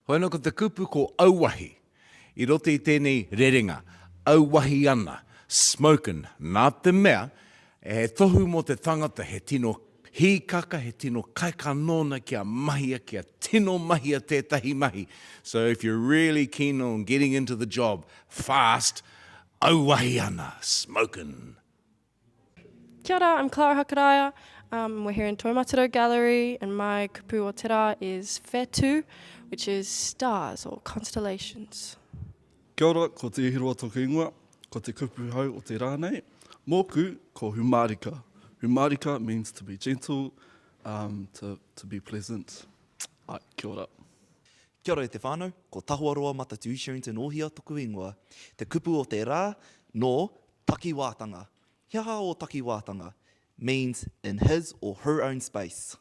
Hoena ko te kupu ko auwahi. I rote I tēnei rerenga, auwahi ana, smoking, nā te mea, he tohu mo te tangata, he tino hīkaka, he tino kaikanona kia mahia, kia tino mahia tētahi mahi. So if you're really keen on getting into the job fast, auwahi ana, smoking. Kia ora, I'm Clara Hakaraya. We're here in Taumatero Gallery, and my kupu o te rā is Whetū, which is stars or constellations. Kia ora, ko te Ihiroa toku ingoa, ko te kupu hau o te rānei. Mōku, ko humarika. Humarika means to be gentle, to be pleasant. Ai, kia ora. Kia ora e te whānau, ko Tahuaroa Mata Tuitionington Ohia toku ingoa. Te kupu o te rā, no takiwātanga. He aha o takiwātanga means in his or her own space.